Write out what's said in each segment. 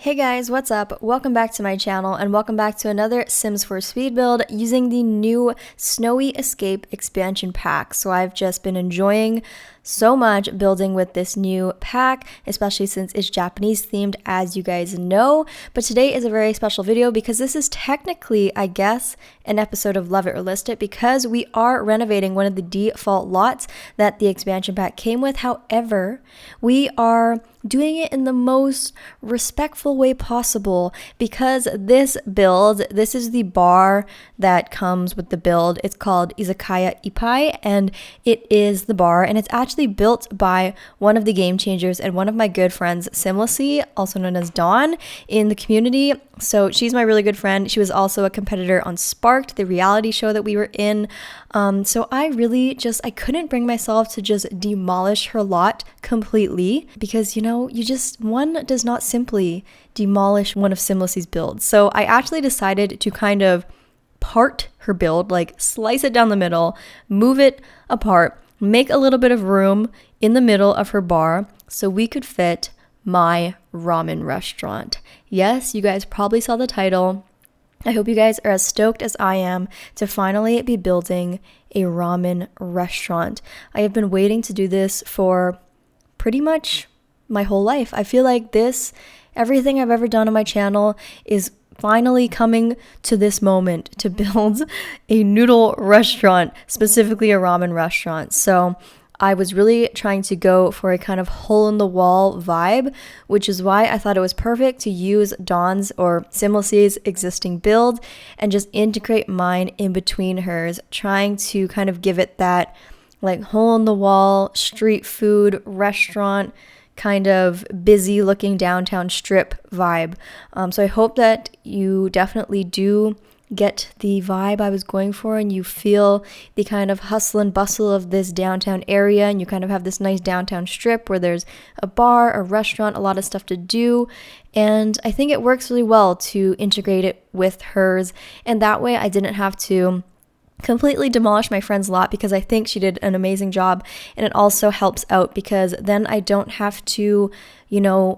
Hey guys, what's up? Welcome back to my channel and welcome back to another Sims 4 speed build using the new Snowy Escape expansion pack. So I've just been enjoying so much building with this new pack, especially since it's Japanese themed, as you guys know. But today is a very special video because this is technically, I guess, an episode of Love It or List It, because we are renovating one of the default lots that the expansion pack came with. However, we are doing it in the most respectful way possible because this build, this is the bar that comes with the build. It's called Izakaya Ippai, and it is the bar, and it's actually built by one of the game changers and one of my good friends, Simlicy, also known as Dawn, in the community. So she's my really good friend. She was also a competitor on Sparked, the reality show that we were in. So I couldn't bring myself to just demolish her lot completely because, one does not simply demolish one of Simlicy's builds. So I actually decided to kind of part her build, like slice it down the middle, move it apart, make a little bit of room in the middle of her bar so we could fit my ramen restaurant. Yes, you guys probably saw the title. I hope you guys are as stoked as I am to finally be building a ramen restaurant. I have been waiting to do this for pretty much my whole life. I feel like everything I've ever done on my channel is finally coming to this moment to build a noodle restaurant, specifically a ramen restaurant. So I was really trying to go for a kind of hole-in-the-wall vibe, which is why I thought it was perfect to use Dawn's or Simlicy's existing build and just integrate mine in between hers, trying to kind of give it that like hole-in-the-wall street food restaurant kind of busy looking downtown strip vibe. So I hope that you definitely do get the vibe I was going for and you feel the kind of hustle and bustle of this downtown area, and you kind of have this nice downtown strip where there's a bar, a restaurant, a lot of stuff to do. And I think it works really well to integrate it with hers, and that way I didn't have to completely demolish my friend's lot because I think she did an amazing job, and it also helps out because then I don't have to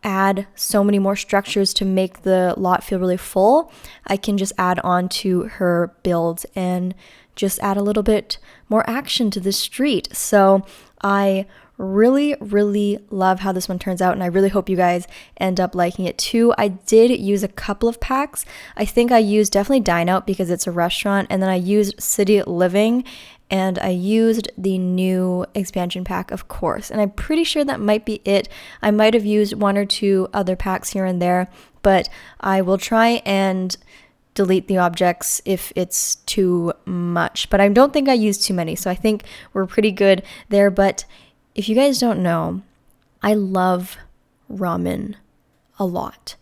add so many more structures to make the lot feel really full. I can just add on to her build and just add a little bit more action to the street. So I really love how this one turns out, and I really hope you guys end up liking it too. I did use a couple of packs. I think I used definitely Dine Out because it's a restaurant, and then I used City Living, and I used the new expansion pack, of course, and I'm pretty sure that might be it. I might have used one or two other packs here and there, but I will try and delete the objects if it's too much, but I don't think I used too many, so I think we're pretty good there. But if you guys don't know, I love ramen a lot.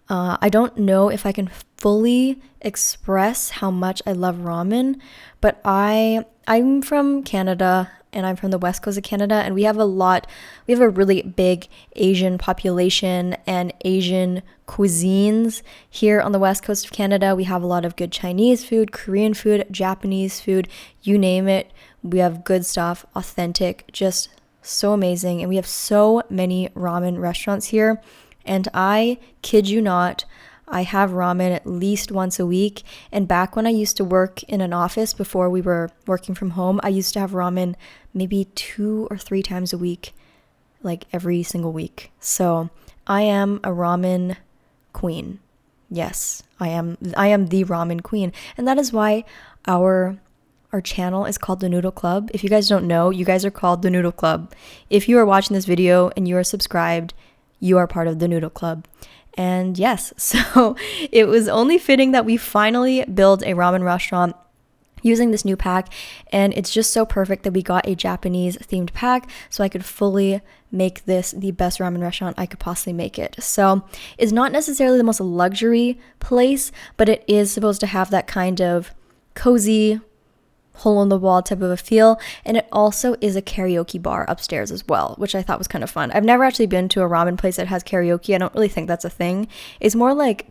I don't know if I can fully express how much I love ramen, but I'm from Canada, and I'm from the west coast of Canada, and we have a really big Asian population and Asian cuisines here on the west coast of Canada. We have a lot of good Chinese food, Korean food, Japanese food, you name it. We have good stuff, authentic, just so amazing. And we have so many ramen restaurants here, and I kid you not, I have ramen at least once a week. And back when I used to work in an office before we were working from home, I used to have ramen maybe 2 or 3 times a week, like every single week. So I am a ramen queen. Yes, I am the ramen queen. And that is why our channel is called The Noodle Club. If you guys don't know, you guys are called The Noodle Club. If you are watching this video and you are subscribed, you are part of The Noodle Club. And yes, so it was only fitting that we finally build a ramen restaurant using this new pack, and it's just so perfect that we got a Japanese themed pack so I could fully make this the best ramen restaurant I could possibly make it. So it's not necessarily the most luxury place, but it is supposed to have that kind of cozy, hole-in-the-wall type of a feel, and it also is a karaoke bar upstairs as well, which I thought was kind of fun. I've never actually been to a ramen place that has karaoke. I don't really think that's a thing. It's more like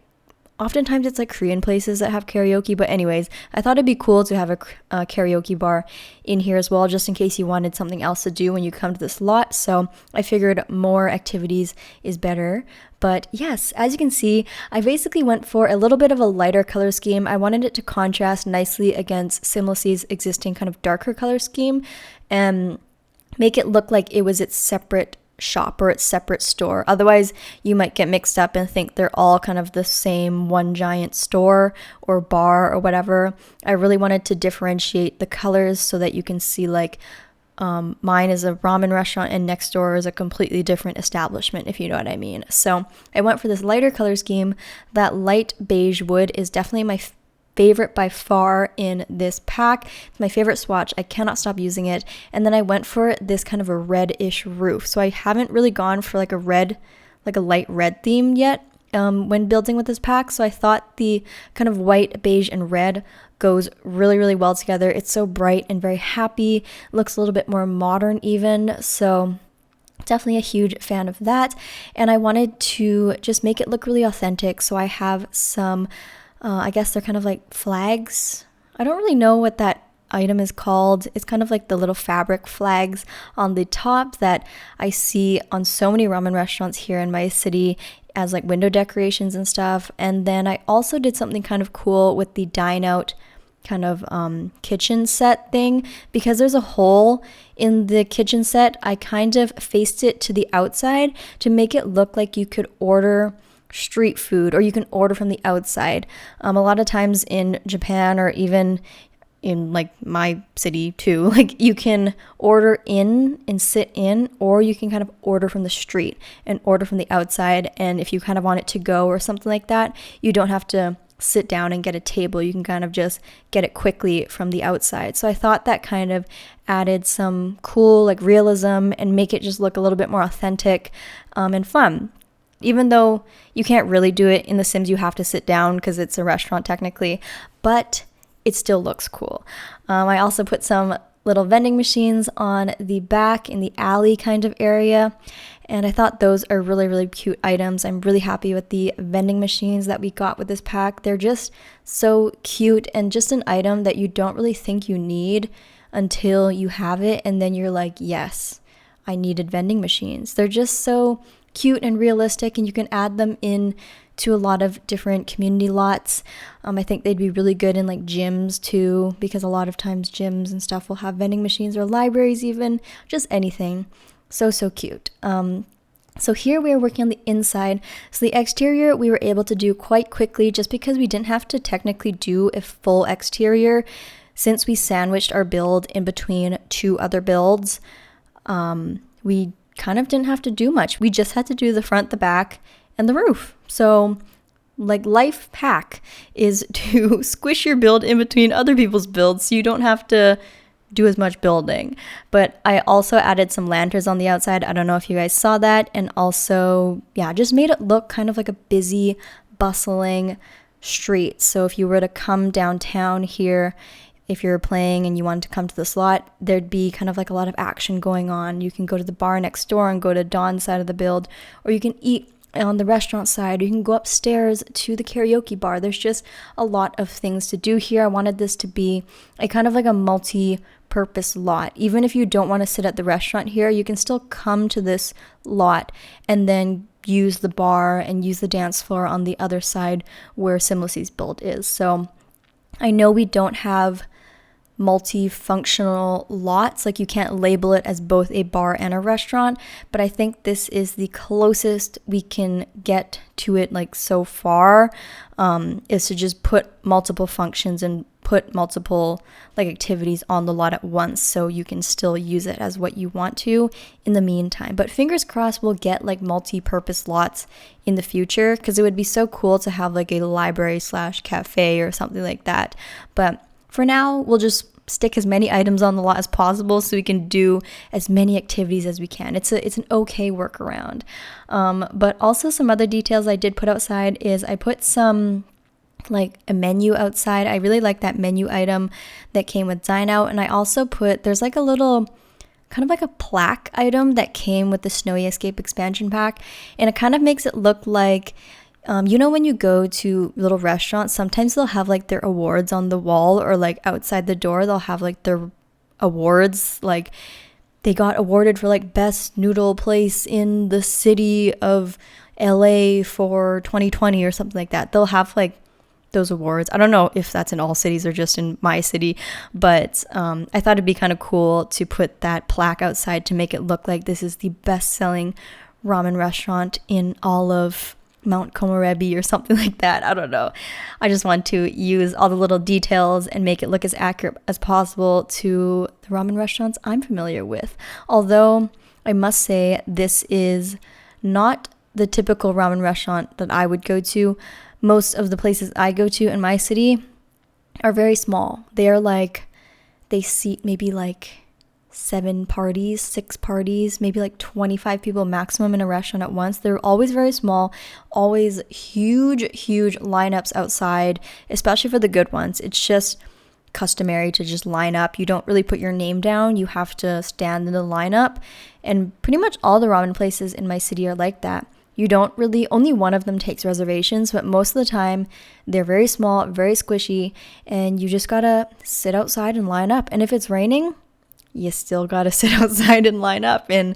oftentimes it's like Korean places that have karaoke, but anyways, I thought it'd be cool to have a karaoke bar in here as well, just in case you wanted something else to do when you come to this lot. So I figured more activities is better. But yes, as you can see, I basically went for a little bit of a lighter color scheme. I wanted it to contrast nicely against Simlicy's existing kind of darker color scheme and make it look like it was its separate shop or its separate store. Otherwise, you might get mixed up and think they're all kind of the same one giant store or bar or whatever. I really wanted to differentiate the colors so that you can see like mine is a ramen restaurant and next door is a completely different establishment, if you know what I mean. So I went for this lighter color scheme. That light beige wood is definitely my favorite by far in this pack. It's my favorite swatch. I cannot stop using it. And then I went for this kind of a reddish roof. So I haven't really gone for like a red, like a light red theme yet when building with this pack. So I thought the kind of white, beige, and red goes really, really well together. It's so bright and very happy. Looks a little bit more modern even. So definitely a huge fan of that. And I wanted to just make it look really authentic. So I have some I guess they're kind of like flags. I don't really know what that item is called. It's kind of like the little fabric flags on the top that I see on so many ramen restaurants here in my city as like window decorations and stuff. And then I also did something kind of cool with the dine out kind of kitchen set thing. Because there's a hole in the kitchen set, I kind of faced it to the outside to make it look like you could order street food or you can order from the outside. A lot of times in Japan or even in like my city too, like you can order in and sit in, or you can kind of order from the street and order from the outside. And if you kind of want it to go or something like that, you don't have to sit down and get a table. You can kind of just get it quickly from the outside. So I thought that kind of added some cool like realism and make it just look a little bit more authentic and fun. Even though you can't really do it in The Sims, you have to sit down because it's a restaurant technically, but it still looks cool. I also put some little vending machines on the back in the alley kind of area, and I thought those are really, really cute items. I'm really happy with the vending machines that we got with this pack. They're just so cute and just an item that you don't really think you need until you have it, and then you're like, yes, I needed vending machines. They're just so cute and realistic, and you can add them in to a lot of different community lots. I think they'd be really good in like gyms too, because a lot of times gyms and stuff will have vending machines, or libraries even, just anything. So cute. So here we are working on the inside. So the exterior we were able to do quite quickly just because we didn't have to technically do a full exterior since we sandwiched our build in between two other builds. We kind of didn't have to do much. We just had to do the front, the back, and the roof. So like life hack is to squish your build in between other people's builds so you don't have to do as much building. But I also added some lanterns on the outside. I don't know if you guys saw that. And also, yeah, just made it look kind of like a busy, bustling street. So if you were to come downtown here, if you're playing and you wanted to come to the slot, there'd be kind of like a lot of action going on. You can go to the bar next door and go to Dawn's side of the build, or you can eat on the restaurant side, or you can go upstairs to the karaoke bar. There's just a lot of things to do here. I wanted this to be a kind of like a multi-purpose lot. Even if you don't want to sit at the restaurant here, you can still come to this lot and then use the bar and use the dance floor on the other side where Simlicy's build is. So I know we don't have multifunctional lots, like you can't label it as both a bar and a restaurant, but I think this is the closest we can get to it like so far, is to just put multiple functions and put multiple like activities on the lot at once so you can still use it as what you want to in the meantime. But fingers crossed we'll get like multi-purpose lots in the future, because it would be so cool to have like a library / cafe or something like that. But for now, we'll just stick as many items on the lot as possible so we can do as many activities as we can. It's an okay workaround. But also some other details I did put outside is I put some like a menu outside. I really like that menu item that came with Dine Out. And I also there's like a little kind of like a plaque item that came with the Snowy Escape expansion pack. And it kind of makes it look like You know, when you go to little restaurants, sometimes they'll have like their awards on the wall, or like outside the door, they'll have like their awards. Like they got awarded for like best noodle place in the city of LA for 2020 or something like that. They'll have like those awards. I don't know if that's in all cities or just in my city, but I thought it'd be kind of cool to put that plaque outside to make it look like this is the best-selling ramen restaurant in all of Mount Komorebi or something like that. I don't know. I just want to use all the little details and make it look as accurate as possible to the ramen restaurants I'm familiar with. Although I must say this is not the typical ramen restaurant that I would go to. Most of the places I go to in my city are very small. They are like, they seat maybe like 6 parties, maybe like 25 people maximum in a restaurant at once. They're always very small, always huge lineups outside, especially for the good ones. It's just customary to just line up. You don't really put your name down. You have to stand in the lineup. And pretty much all the ramen places in my city are like that. You don't really, only one of them takes reservations, but most of the time they're very small, very squishy, and you just gotta sit outside and line up. And if it's raining, you still gotta sit outside and line up. And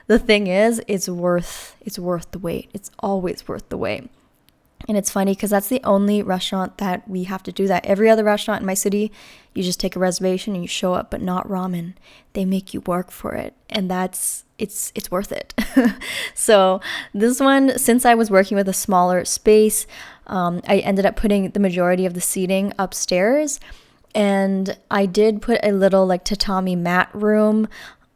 the thing is, it's worth the wait. It's always worth the wait. And it's funny because that's the only restaurant that we have to do that. Every other restaurant in my city, you just take a reservation and you show up, but not ramen. They make you work for it. And it's worth it. So this one, since I was working with a smaller space, I ended up putting the majority of the seating upstairs. And I did put a little like tatami mat room.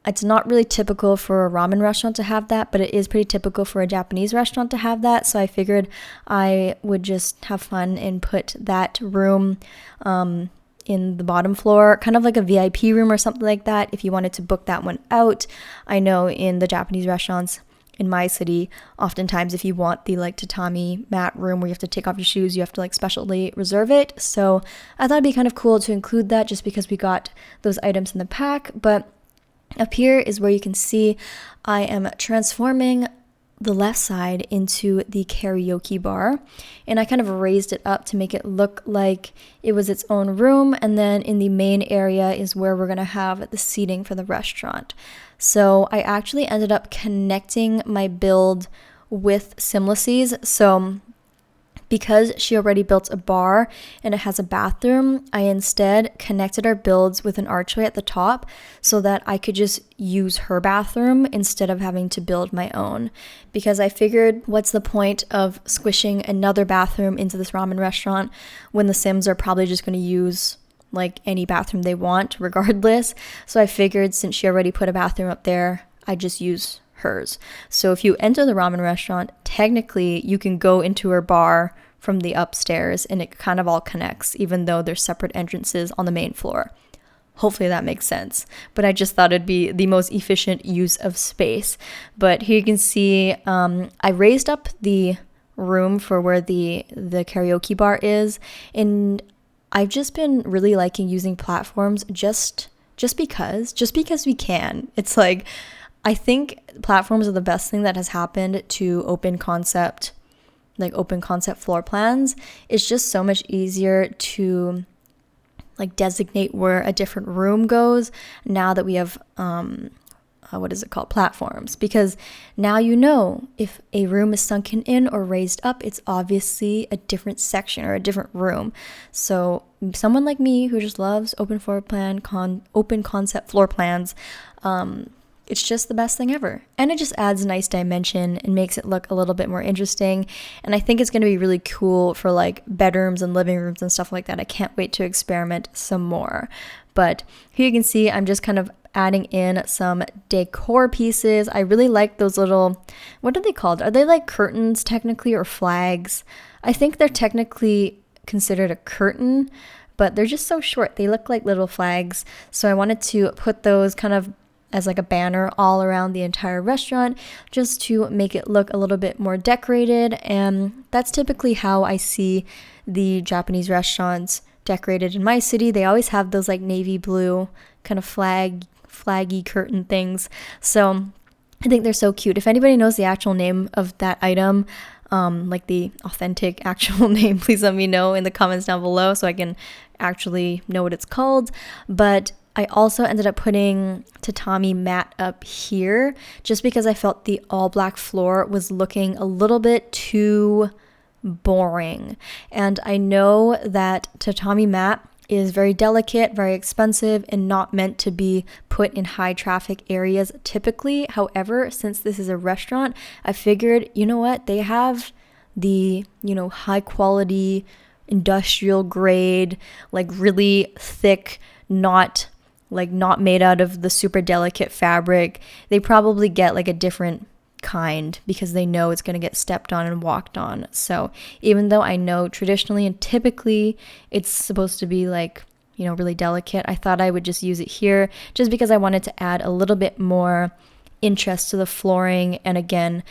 It's not really typical for a ramen restaurant to have that, but it is pretty typical for a Japanese restaurant to have that. So I figured I would just have fun and put that room in the bottom floor, kind of like a VIP room or something like that, if you wanted to book that one out. I know in the Japanese restaurants in my city, oftentimes if you want the like tatami mat room where you have to take off your shoes, you have to like specially reserve it. So I thought it'd be kind of cool to include that just because we got those items in the pack. But up here is where you can see I am transforming the left side into the karaoke bar, and I kind of raised it up to make it look like it was its own room, and then in the main area is where we're going to have the seating for the restaurant. So I actually ended up connecting my build with Simlicy's. So because she already built a bar and it has a bathroom, I instead connected our builds with an archway at the top so that I could just use her bathroom instead of having to build my own. Because I figured, what's the point of squishing another bathroom into this ramen restaurant when the Sims are probably just going to use like any bathroom they want regardless? So I figured since she already put a bathroom up there, I'd just use hers. So if you enter the ramen restaurant, technically you can go into her bar from the upstairs and it kind of all connects, even though there's separate entrances on the main floor. Hopefully that makes sense. But I just thought it'd be the most efficient use of space. But here you can see I raised up the room for where the karaoke bar is, and I've just been really liking using platforms just because we can. It's like, I think platforms are the best thing that has happened to open concept floor plans. It's just so much easier to like designate where a different room goes now that we have platforms, because now you know if a room is sunken in or raised up, it's obviously a different section or a different room. So someone like me who just loves open concept floor plans, it's just the best thing ever. And it just adds a nice dimension and makes it look a little bit more interesting. And I think it's going to be really cool for like bedrooms and living rooms and stuff like that. I can't wait to experiment some more. But here you can see I'm just kind of adding in some decor pieces. I really like those little, what are they called? Are they like curtains technically, or flags? I think they're technically considered a curtain, but they're just so short. They look like little flags. So I wanted to put those kind of as like a banner all around the entire restaurant just to make it look a little bit more decorated. And that's typically how I see the Japanese restaurants decorated in my city. They always have those like navy blue kind of flaggy curtain things. So I think they're so cute. If anybody knows the actual name of that item, like the authentic actual name, please let me know in the comments down below so I can actually know what it's called. But I also ended up putting tatami mat up here just because I felt the all black floor was looking a little bit too boring. And I know that tatami mat is very delicate, very expensive, and not meant to be put in high traffic areas typically. However, since this is a restaurant, I figured, you know what, they have the, high quality, industrial grade, like really thick, not made out of the super delicate fabric. They probably get like a different kind because they know it's going to get stepped on and walked on. So even though I know traditionally and typically it's supposed to be like, really delicate, I thought I would just use it here just because I wanted to add a little bit more interest to the flooring, and again,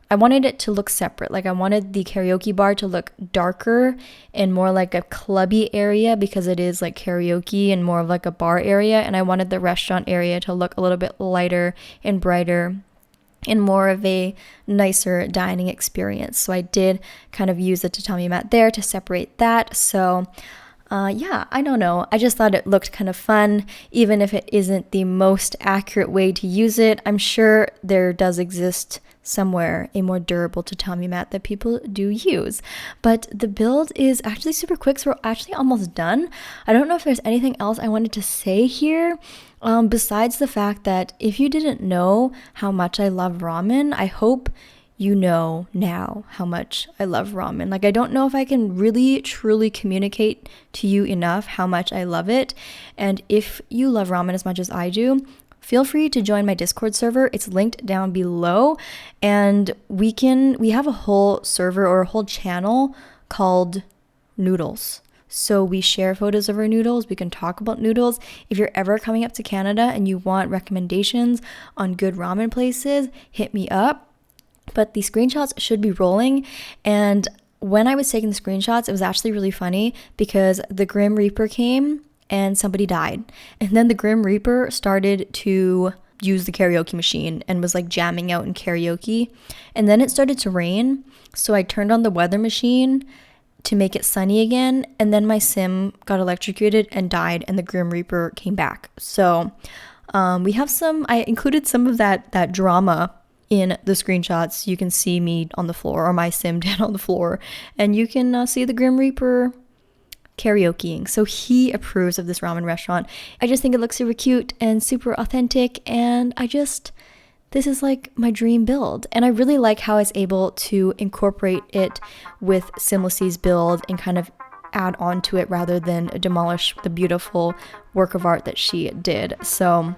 I wanted it to look separate. Like I wanted the karaoke bar to look darker and more like a clubby area because it is like karaoke and more of like a bar area. And I wanted the restaurant area to look a little bit lighter and brighter and more of a nicer dining experience. So I did kind of use the tatami mat there to separate that. So I don't know. I just thought it looked kind of fun, even if it isn't the most accurate way to use it. I'm sure there does exist somewhere a more durable tatami mat that people do use. But the build is actually super quick, so we're actually almost done. I don't know if there's anything else I wanted to say here. Besides the fact that if you didn't know how much I love ramen, I hope you know now how much I love ramen. Like, I don't know if I can really truly communicate to you enough how much I love it. And if you love ramen as much as I do, feel free to join my Discord server. It's linked down below. And we have a whole server or a whole channel called Noodles. So we share photos of our noodles. We can talk about noodles. If you're ever coming up to Canada and you want recommendations on good ramen places, hit me up. But the screenshots should be rolling. And when I was taking the screenshots, it was actually really funny because the Grim Reaper came and somebody died. And then the Grim Reaper started to use the karaoke machine and was like jamming out in karaoke. And then it started to rain. So I turned on the weather machine to make it sunny again. And then my sim got electrocuted and died, and the Grim Reaper came back. So I included some of that drama in the screenshots. You can see me on the floor, or my sim down on the floor, and you can see the Grim Reaper karaokeing. So he approves of this ramen restaurant. I just think it looks super cute and super authentic, and this is like my dream build. And I really like how I was able to incorporate it with Simlicy's build and kind of add on to it rather than demolish the beautiful work of art that she did. So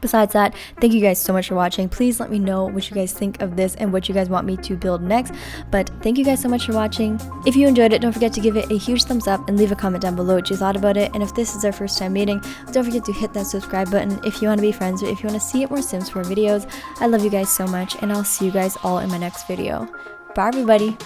besides that, thank you guys so much for watching. Please let me know what you guys think of this and what you guys want me to build next. But thank you guys so much for watching. If you enjoyed it, don't forget to give it a huge thumbs up and leave a comment down below what you thought about it. And if this is our first time meeting, don't forget to hit that subscribe button if you want to be friends or if you want to see more Sims 4 videos. I love you guys so much, and I'll see you guys all in my next video. Bye everybody!